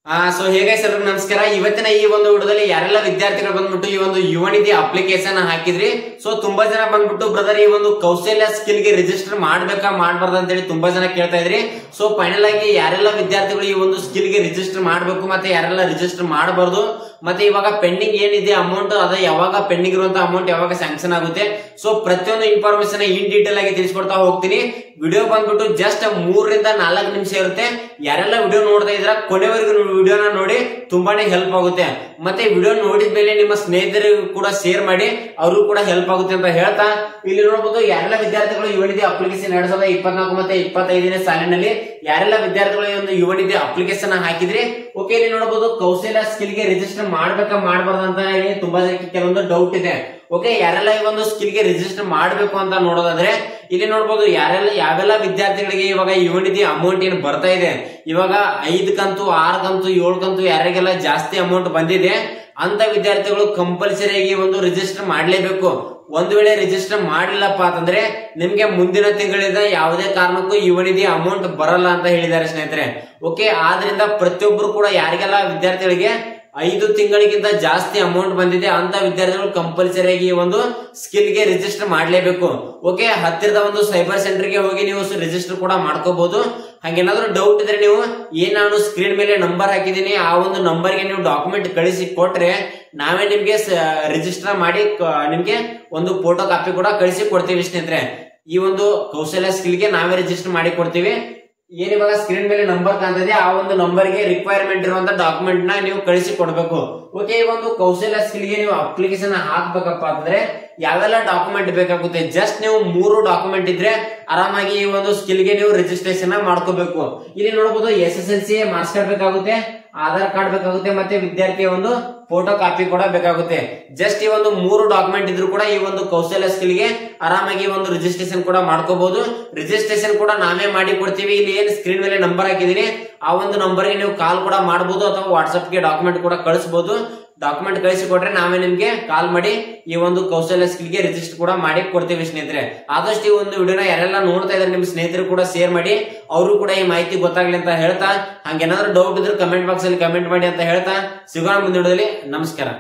So ಹೇಗೆ sir ನಮಸ್ಕಾರ. ಇವತ್ತಿನ ಈ ಒಂದು ವಿಡಿಯೋದಲ್ಲಿ ಯಾರೆಲ್ಲ ವಿದ್ಯಾರ್ಥಿಗಳು ಬಂದ್ಬಿಟ್ಟು ಈ ಒಂದು ಯುವನಿಧಿ ಅಪ್ಲಿಕೇಶನ್ ಹಾಕಿದ್ರಿ. ಸೊ ತುಂಬಾ ಜನ ಬಂದ್ಬಿಟ್ಟು ಬ್ರದರ್ ಈ ಒಂದು ಕೌಶಲ್ಯ ಸ್ಕಿಲ್ ಗೆ ರಿಜಿಸ್ಟರ್ ಮಾಡ್ಬೇಕಾ ಮಾಡಬಾರ್ದು ಅಂತ ಹೇಳಿ ತುಂಬಾ ಜನ ಕೇಳ್ತಾ ಇದ್ರಿ. ಸೊ ಫೈನಲ್ ಆಗಿ ಯಾರೆಲ್ಲ ವಿದ್ಯಾರ್ಥಿಗಳು ಈ ಒಂದು ಸ್ಕಿಲ್ ಗೆ ರಿಜಿಸ್ಟರ್ ಮಾಡಬೇಕು ಮತ್ತೆ ಯಾರೆಲ್ಲ ರಿಜಿಸ್ಟರ್ ಮಾಡಬಾರ್ದು, ಮತ್ತೆ ಇವಾಗ ಪೆಂಡಿಂಗ್ ಏನಿದೆ ಅಮೌಂಟ್ ಅದ ಯಾವಾಗ ಪೆಂಡಿಂಗ್ ಇರುವಂತ ಅಮೌಂಟ್ ಯಾವಾಗ ಸ್ಯಾಂಕ್ಷನ್ ಆಗುತ್ತೆ, ಸೊ ಪ್ರತಿಯೊಂದು ಇನ್ಫಾರ್ಮೇಶನ್ ಇನ್ ಡೀಟೇಲ್ ಆಗಿ ತಿಳಿಸ್ಕೊಡ್ತಾ ಹೋಗ್ತೀನಿ. ವಿಡಿಯೋ ಬಂದ್ಬಿಟ್ಟು ಜಸ್ಟ್ 3 ರಿಂದ 4 ನಿಮಿಷ ಇರುತ್ತೆ. ಯಾರೆಲ್ಲ ವಿಡಿಯೋ ನೋಡ್ತಾ ಇದ್ರ ಕೊನೆವರೆಗೂ ವಿಡಿಯೋನ ನೋಡಿ ತುಂಬಾನೇ ಹೆಲ್ಪ್ ಆಗುತ್ತೆ. ಮತ್ತೆ ವಿಡಿಯೋ ನೋಡಿದ್ಮೇಲೆ ನಿಮ್ಮ ಸ್ನೇಹಿತರಿಗೂ ಕೂಡ ಶೇರ್ ಮಾಡಿ, ಅವ್ರಿಗೂ ಕೂಡ ಹೆಲ್ಪ್ ಆಗುತ್ತೆ ಅಂತ ಹೇಳ್ತಾ ಇಲ್ಲಿ ನೋಡಬಹುದು ಯಾರೆಲ್ಲ ವಿದ್ಯಾರ್ಥಿಗಳು ಯುವನಿಧಿ ಅಪ್ಲಿಕೇಶನ್ 2024 ಮತ್ತೆ 25ನೇ ಸಾಲಿನಲ್ಲಿ ಯಾರೆಲ್ಲ ವಿದ್ಯಾರ್ಥಿಗಳು ಈ ಒಂದು ಯುವನಿಧಿ ಅಪ್ಲಿಕೇಶನ್ ಹಾಕಿದ್ರಿ. ಓಕೆ, ಇಲ್ಲಿ ನೋಡಬಹುದು ಕೌಶಲ್ಯ ಸ್ಕಿಲ್ ಗೆ ರಿಜಿಸ್ಟರ್ ಮಾಡ್ಬೇಕಾ ಮಾಡಬಾರ್ದು ಅಂತ ಹೇಳಿ ತುಂಬಾ ಜನಕ್ಕೆ ಕೆಲವೊಂದು ಡೌಟ್ ಇದೆ. ಓಕೆ, ಯಾರೆಲ್ಲ ಈ ಒಂದು ಸ್ಕಿಲ್ ಗೆ ರಿಜಿಸ್ಟರ್ ಮಾಡಬೇಕು ಅಂತ ನೋಡೋದಾದ್ರೆ ಇಲ್ಲಿ ನೋಡಬಹುದು ಯಾವೆಲ್ಲ ವಿದ್ಯಾರ್ಥಿಗಳಿಗೆ ಇವಾಗ ಯುವನಿಧಿ ಅಮೌಂಟ್ ಏನು ಬರ್ತಾ ಇದೆ, ಇವಾಗ 5 ಕಂತು 6 ಕಂತು 7 ಕಂತು ಯಾರಿಗೆಲ್ಲ ಜಾಸ್ತಿ ಅಮೌಂಟ್ ಬಂದಿದೆ ಅಂತ ವಿದ್ಯಾರ್ಥಿಗಳು ಕಂಪಲ್ಸರಿ ಆಗಿ ಒಂದು ರಿಜಿಸ್ಟರ್ ಮಾಡ್ಲೇಬೇಕು. ಒಂದು ವೇಳೆ ರಿಜಿಸ್ಟರ್ ಮಾಡಿಲ್ಲಪ್ಪ ಅಂತಂದ್ರೆ ನಿಮ್ಗೆ ಮುಂದಿನ ತಿಂಗಳಿಂದ ಯಾವುದೇ ಕಾರಣಕ್ಕೂ ಯುವನಿಧಿ ಅಮೌಂಟ್ ಬರಲ್ಲ ಅಂತ ಹೇಳಿದ್ದಾರೆ ಸ್ನೇಹಿತರೆ. ಓಕೆ, ಆದ್ರಿಂದ ಪ್ರತಿಯೊಬ್ಬರು ಕೂಡ ಯಾರಿಗೆಲ್ಲ ವಿದ್ಯಾರ್ಥಿಗಳಿಗೆ 5 ತಿಂಗಳಿಗಿಂತ ಜಾಸ್ತಿ ಅಮೌಂಟ್ ಬಂದಿದೆ ಅಂತ ವಿದ್ಯಾರ್ಥಿಗಳು ಕಂಪಲ್ಸರಿ ಆಗಿ ಒಂದು ಸ್ಕಿಲ್ ಗೆ ರಿಜಿಸ್ಟರ್ ಮಾಡ್ಲೇಬೇಕು. ಓಕೆ, ಹತ್ತಿರದ ಒಂದು ಸೈಬರ್ ಸೆಂಟರ್ ಗೆ ಹೋಗಿ ನೀವು ರಿಜಿಸ್ಟರ್ ಕೂಡ ಮಾಡ್ಕೋಬಹುದು. ಹಂಗೇನಾದ್ರೂ ಡೌಟ್ ಇದ್ರೆ ನೀವು ನಾನು ಸ್ಕ್ರೀನ್ ಮೇಲೆ ನಂಬರ್ ಹಾಕಿದೀನಿ, ಆ ಒಂದು ನಂಬರ್ ಗೆ ನೀವು ಡಾಕ್ಯುಮೆಂಟ್ ಕಳಿಸಿ ಕೊಟ್ರೆ ನಾವೇ ನಿಮ್ಗೆ ರಿಜಿಸ್ಟರ್ ಮಾಡಿ ನಿಮ್ಗೆ ಒಂದು ಫೋಟೋ ಕಾಪಿ ಕೂಡ ಕಳಿಸಿ ಕೊಡ್ತೀವಿ ಸ್ನೇಹಿತರೆ. ಈ ಒಂದು ಕೌಶಲ್ಯ ಸ್ಕಿಲ್ ಗೆ ನಾವೇ ರಿಜಿಸ್ಟರ್ ಮಾಡಿ ಕೊಡ್ತೀವಿ. ಏನಿವಾಗ ಸ್ಕ್ರೀನ್ ಮೇಲೆ ನಂಬರ್ ಕಾಣ್ತಿದೆ ಆ ಒಂದು ನಂಬರ್ ಗೆ ರಿಕ್ವೈರ್ಮೆಂಟ್ ಇರುವಂತ ಡಾಕ್ಯುಮೆಂಟ್ ನ ನೀವು ಕಳಿಸಿ ಕೊಡ್ಬೇಕು. ಓಕೆ, ಈ ಒಂದು ಕೌಶಲ್ಯ ಸ್ಕಿಲ್ ಗೆ ನೀವು ಅಪ್ಲಿಕೇಶನ್ ಹಾಕ್ಬೇಕಪ್ಪ ಅಂತಂದ್ರೆ ಯಾವೆಲ್ಲ ಡಾಕ್ಯುಮೆಂಟ್ ಬೇಕಾಗುತ್ತೆ, ಜಸ್ಟ್ ನೀವು 3 ಡಾಕ್ಯುಮೆಂಟ್ ಇದ್ರೆ ಆರಾಮಾಗಿ ಈ ಒಂದು ಸ್ಕಿಲ್ ಗೆ ನೀವು ರಿಜಿಸ್ಟ್ರೇಷನ್ ಮಾಡ್ಕೋಬೇಕು. ಇಲ್ಲಿ ನೋಡಬಹುದು SSLC ಮಾರ್ಕ್ಸ್ ಕಾರ್ಡ್ ಬೇಕಾಗುತ್ತೆ, ಆಧಾರ್ ಕಾರ್ಡ್ ಬೇಕಾಗುತ್ತೆ, ಮತ್ತೆ ವಿದ್ಯಾರ್ಥಿಯ ಒಂದು ಫೋಟೋ ಕಾಪಿ ಕೂಡ ಬೇಕಾಗುತ್ತೆ. ಜಸ್ಟ್ ಈ ಒಂದು 3 ಡಾಕ್ಯುಮೆಂಟ್ ಇದ್ರು ಕೂಡ ಈ ಒಂದು ಕೌಶಲ್ಯ ಸ್ಕಿಲ್ ಗೆ ಆರಾಮಾಗಿ ಒಂದು ರಿಜಿಸ್ಟ್ರೇಷನ್ ಕೂಡ ಮಾಡ್ಕೋಬಹುದು. ರಿಜಿಸ್ಟ್ರೇಷನ್ ಕೂಡ ನಾವೇ ಮಾಡಿ ಕೊಡ್ತೀವಿ. ಇಲ್ಲಿ ಏನ್ ಸ್ಕ್ರೀನ್ ಮೇಲೆ ನಂಬರ್ ಹಾಕಿದೀನಿ ಆ ಒಂದು ನಂಬರ್ ಗೆ ನೀವು ಕಾಲ್ ಕೂಡ ಮಾಡಬಹುದು ಅಥವಾ ವಾಟ್ಸ್ಆಪ್ ಗೆ ಡಾಕ್ಯುಮೆಂಟ್ ಕೂಡ ಕಳಿಸಬಹುದು. ಡಾಕ್ಯುಮೆಂಟ್ ಕಳಿಸಿ ಕೊಟ್ರೆ ನಾವೇ ನಿಮ್ಗೆ ಕಾಲ್ ಮಾಡಿ ಈ ಒಂದು ಕೌಶಲ್ಯ ಸ್ಕಿಲ್ ಗೆ ರಿಜಿಸ್ಟರ್ ಕೂಡ ಮಾಡಿ ಕೊಡ್ತೀವಿ ಸ್ನೇಹಿತರೆ. ಆದಷ್ಟು ಈ ಒಂದು ವಿಡಿಯೋನ ಯಾರೆಲ್ಲ ನೋಡ್ತಾ ಇದ್ರೆ ನಿಮ್ ಸ್ನೇಹಿತರು ಕೂಡ ಶೇರ್ ಮಾಡಿ, ಅವರು ಕೂಡ ಈ ಮಾಹಿತಿ ಗೊತ್ತಾಗ್ಲಿ ಅಂತ ಹೇಳ್ತಾ, ಹಂಗೇನಾದ್ರೂ ಡೌಟ್ ಇದ್ರೆ ಕಮೆಂಟ್ ಬಾಕ್ಸ್ ಅಲ್ಲಿ ಕಮೆಂಟ್ ಮಾಡಿ ಅಂತ ಹೇಳ್ತಾ ಸಿಗೋಣ ಮುಂದಿನ ವಿಡಿಯೋದಲ್ಲಿ. ನಮಸ್ಕಾರ.